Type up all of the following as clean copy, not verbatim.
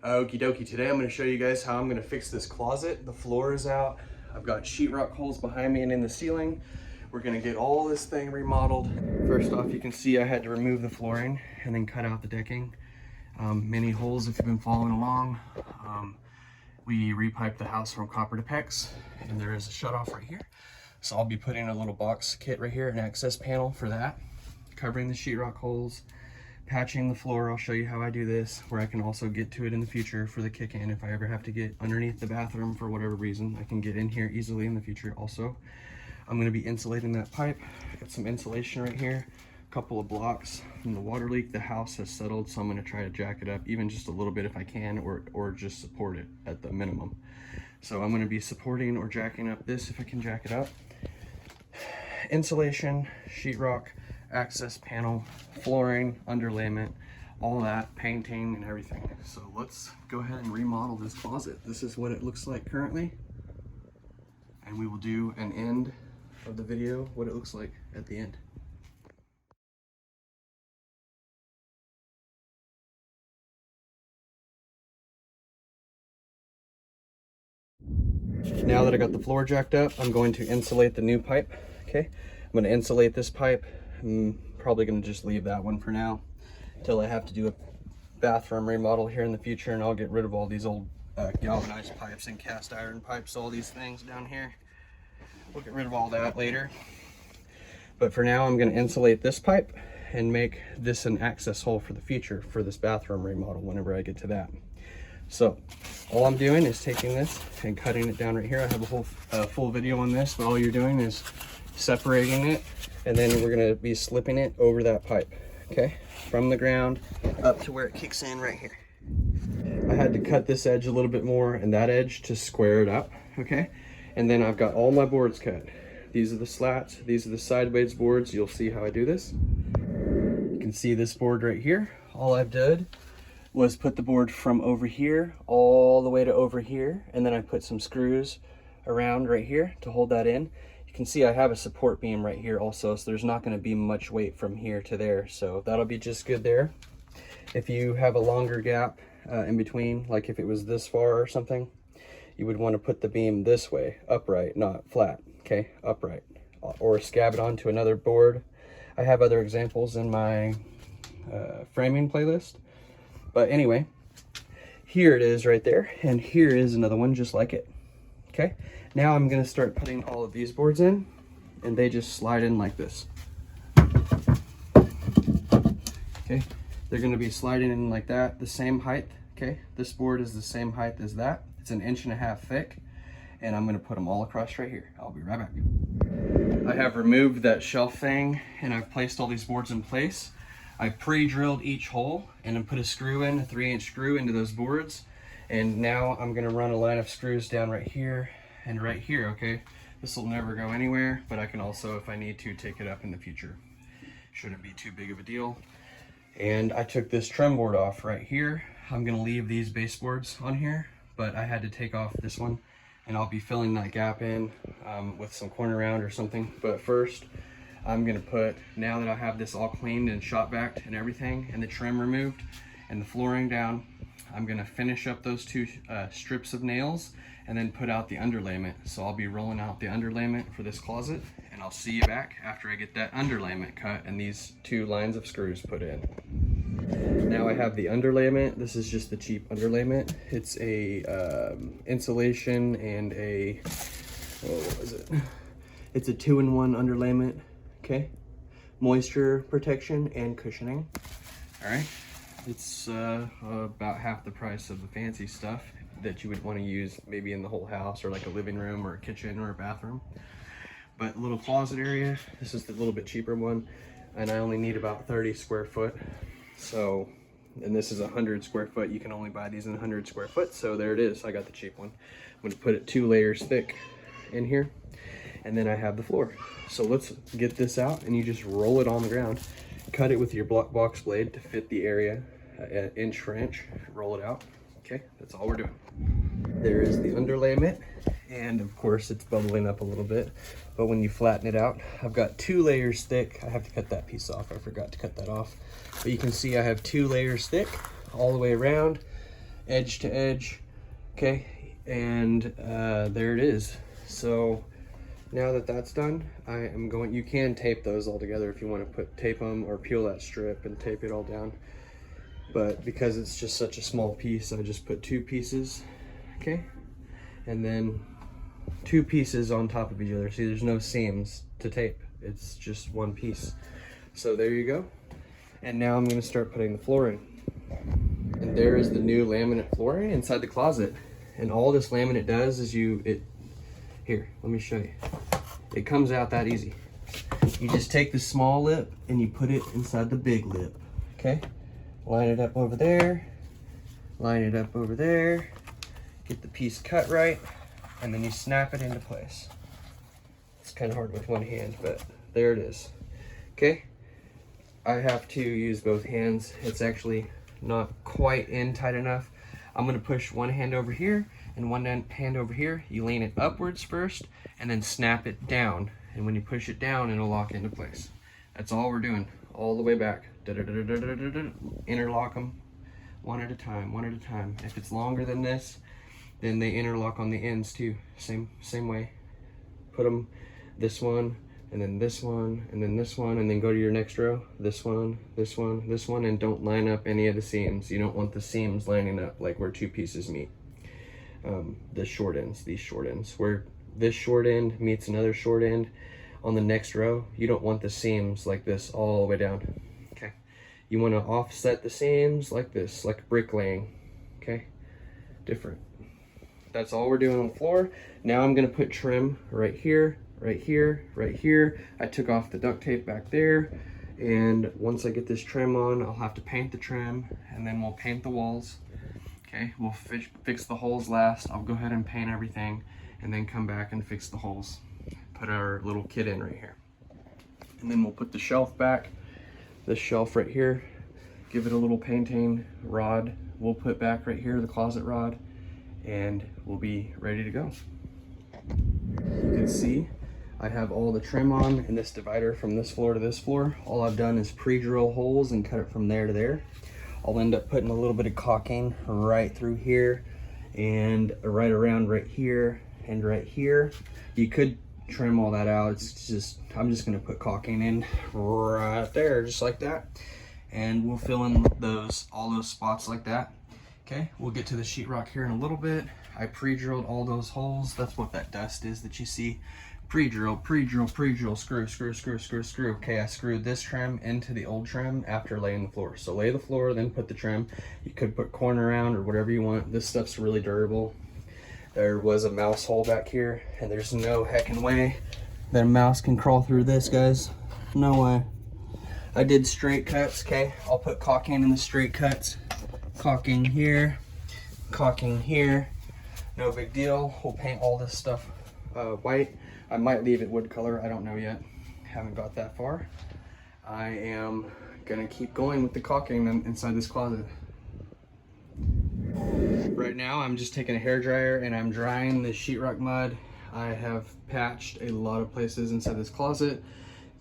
Okie dokie, today I'm going to show you guys how I'm going to fix this closet. The floor is out. I've got sheetrock holes behind me and in the ceiling. We're going to get all this thing remodeled. First off, you can see I had to remove the flooring and then cut out the decking. Many holes if you've been following along. We repiped the house from copper to PEX, and there is a shutoff right here. So I'll be putting a little box kit right here, an access panel for that, covering the sheetrock holes, patching the floor. I'll show you how I do this, where I can also get to it in the future for the kick-in. If I ever have to get underneath the bathroom for whatever reason, I can get in here easily in the future also. I'm going to be insulating that pipe. Got some insulation right here, a couple of blocks from the water leak. The house has settled, so I'm going to try to jack it up even just a little bit if I can, or just support it at the minimum. So I'm going to be supporting or jacking up this if I can jack it up. Insulation, sheetrock, access panel, flooring, underlayment, all that, painting and everything. So let's go ahead and remodel this closet. This is what it looks like currently, and we will do an end of the video, what it looks like at the end. Now that I got the floor jacked up, I'm going to insulate the new pipe. Okay, I'm going to insulate this pipe. I'm probably going to just leave that one for now until I have to do a bathroom remodel here in the future, and I'll get rid of all these old galvanized pipes and cast iron pipes, all these things down here. We'll get rid of all that later. But for now, I'm going to insulate this pipe and make this an access hole for the future for this bathroom remodel whenever I get to that. So all I'm doing is taking this and cutting it down right here. I have a whole full video on this, but all you're doing is separating it, and then we're going to be slipping it over that pipe, okay, from the ground up to where it kicks in right here. I had to cut this edge a little bit more and that edge to square it up, okay, and then I've got all my boards cut. These are the slats, these are the sideways boards. You'll see how I do this. You can see this board right here. All I've done was put the board from over here all the way to over here, and then I put some screws around right here to hold that in. You can see I have a support beam right here also, so there's not going to be much weight from here to there, so that'll be just good there. If you have a longer gap in between, like if it was this far or something, you would want to put the beam this way, upright, not flat, okay, upright, or scab it onto another board. I have other examples in my framing playlist. But anyway, here it is right there, and here is another one just like it. Okay, now I'm going to start putting all of these boards in, and they just slide in like this. Okay, they're going to be sliding in like that, the same height. Okay, this board is the same height as that. It's 1.5 inches thick, and I'm going to put them all across right here. I'll be right back. I have removed that shelf thing, and I've placed all these boards in place. I pre-drilled each hole and then put a screw in, a 3-inch screw into those boards. And now I'm gonna run a line of screws down right here and right here, okay? This will never go anywhere, but I can also, if I need to, take it up in the future. Shouldn't be too big of a deal. And I took this trim board off right here. I'm gonna leave these baseboards on here, but I had to take off this one, and I'll be filling that gap in with some corner round or something. But first, I'm gonna put, now that I have this all cleaned and shot backed and everything, and the trim removed and the flooring down, I'm gonna finish up those two strips of nails and then put out the underlayment. So I'll be rolling out the underlayment for this closet, and I'll see you back after I get that underlayment cut and these 2 lines of screws put in. Now I have the underlayment. This is just the cheap underlayment. It's a insulation and a, what was it? It's a 2-in-1 underlayment. Okay, moisture protection and cushioning. All right, it's about half the price of the fancy stuff that you would want to use maybe in the whole house, or like a living room or a kitchen or a bathroom. But little closet area, this is the little bit cheaper one, and I only need about 30 square foot. So, and this is 100 square foot. You can only buy these in 100 square foot. So there it is. I got the cheap one. I'm going to put it 2 layers thick in here. And then I have the floor. So let's get this out, and you just roll it on the ground. Cut it with your box blade to fit the area inch for inch. Roll it out. Okay, that's all we're doing. There is the underlayment, and of course it's bubbling up a little bit. But when you flatten it out, I've got 2 layers thick. I have to cut that piece off. I forgot to cut that off. But you can see I have 2 layers thick all the way around. edge to edge, okay? And there it is. So now that that's done, I am going, you can tape those all together if you want to tape them, or peel that strip and tape it all down. But because it's just such a small piece, I just put 2 pieces, okay? And then 2 pieces on top of each other. See, there's no seams to tape. It's just 1 piece. So there you go. And now I'm gonna start putting the floor in. And there is the new laminate flooring inside the closet. And all this laminate does is here, let me show you. It comes out that easy. You just take the small lip and you put it inside the big lip, okay? Line it up over there, line it up over there, get the piece cut right, and then you snap it into place. It's kind of hard with one hand, but there it is. Okay, I have to use both hands. It's actually not quite in tight enough. I'm gonna push one hand over here and one hand over here. You lean it upwards first and then snap it down. And when you push it down, it'll lock into place. That's all we're doing, all the way back. Interlock them one at a time, one at a time. If it's longer than this, then they interlock on the ends too. Same way. Put them this one, and then this one, and then this one, and then go to your next row. This one, this one, this one, and don't line up any of the seams. You don't want the seams lining up like where 2 pieces meet. The short ends, these short ends. Where this short end meets another short end on the next row, you don't want the seams like this all the way down. Okay, you want to offset the seams like this, like bricklaying. Okay, different. That's all we're doing on the floor. Now I'm gonna put trim right here, right here, right here. I took off the duct tape back there, and once I get this trim on, I'll have to paint the trim, and then we'll paint the walls. Okay, we'll fix the holes last. I'll go ahead and paint everything, and then come back and fix the holes. Put our little kit in right here. And then we'll put the shelf back, this shelf right here, give it a little painting rod. We'll put back right here, the closet rod, and we'll be ready to go. You can see I have all the trim on in this divider from this floor to this floor. All I've done is pre-drill holes and cut it from there to there. I'll end up putting a little bit of caulking right through here and right around right here and right here. You could trim all that out. It's just, I'm just gonna put caulking in right there, just like that. And we'll fill in all those spots like that. Okay, we'll get to the sheetrock here in a little bit. I pre-drilled all those holes. That's what that dust is that you see. Pre-drill, pre-drill, pre-drill, screw, screw, screw, screw, screw. Okay, I screwed this trim into the old trim after laying the floor. So lay the floor, then put the trim. You could put corn around or whatever you want. This stuff's really durable. There was a mouse hole back here, and there's no heckin' way that a mouse can crawl through this, guys. No way. I did straight cuts, okay? I'll put caulking in the straight cuts. Caulking here, no big deal. We'll paint all this stuff white. I might leave it wood color, I don't know yet. Haven't got that far. I am gonna keep going with the caulking inside this closet. Right now I'm just taking a hairdryer and I'm drying the sheetrock mud. I have patched a lot of places inside this closet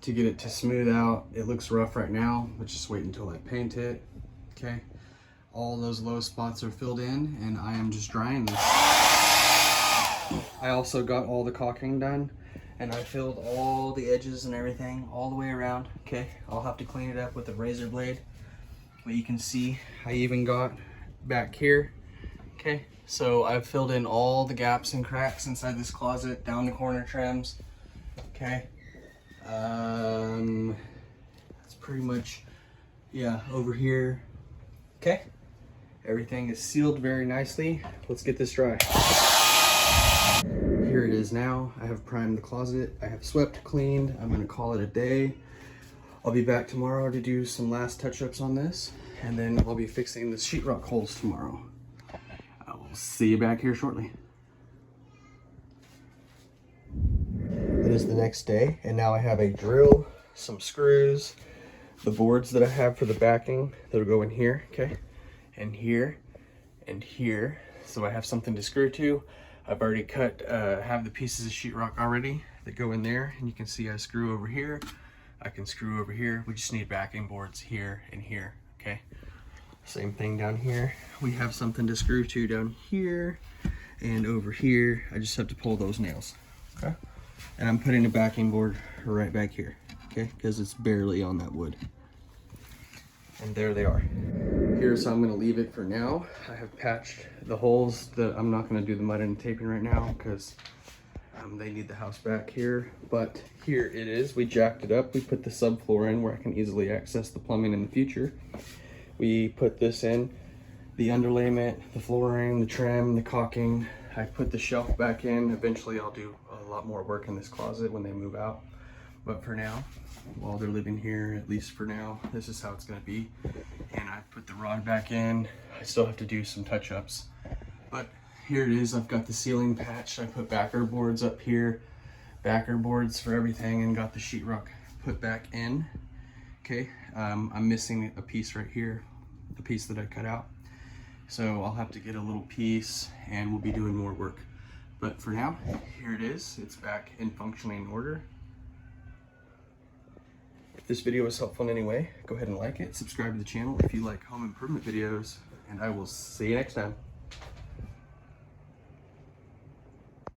to get it to smooth out. It looks rough right now, but just wait until I paint it, okay? All those low spots are filled in and I am just drying this. I also got all the caulking done and I filled all the edges and everything all the way around. Okay, I'll have to clean it up with a razor blade. But you can see I even got back here. Okay, so I've filled in all the gaps and cracks inside this closet, down the corner trims. Okay, that's pretty much, yeah, over here. Okay. Everything is sealed very nicely. Let's get this dry. Here it is now. I have primed the closet. I have swept, cleaned. I'm gonna call it a day. I'll be back tomorrow to do some last touch-ups on this, and then I'll be fixing the sheetrock holes tomorrow. I will see you back here shortly. It is the next day, and now I have a drill, some screws, the boards that I have for the backing that'll go in here, okay? And here and here, so I have something to screw to. I've already cut, have the pieces of sheetrock already that go in there, and you can see I screw over here, I can screw over here. We just need backing boards here and here, okay? Same thing down here. We have something to screw to down here and over here. I just have to pull those nails, okay? And I'm putting a backing board right back here, okay? Because it's barely on that wood. And there they are. Here's how I'm gonna leave it for now. I have patched the holes that I'm not gonna do the mud and taping right now because they need the house back here. But here it is, we jacked it up. We put the subfloor in where I can easily access the plumbing in the future. We put this in, the underlayment, the flooring, the trim, the caulking. I put the shelf back in. Eventually I'll do a lot more work in this closet when they move out. But for now, while they're living here, at least for now, this is how it's gonna be. And I put the rod back in. I still have to do some touch-ups. But here it is, I've got the ceiling patched. I put backer boards up here, backer boards for everything, and got the sheetrock put back in. Okay, I'm missing a piece right here, the piece that I cut out. So I'll have to get a little piece and we'll be doing more work. But for now, here it is. It's back in functioning order. If this video was helpful in any way, go ahead and like it, subscribe to the channel if you like home improvement videos, and I will see you next time.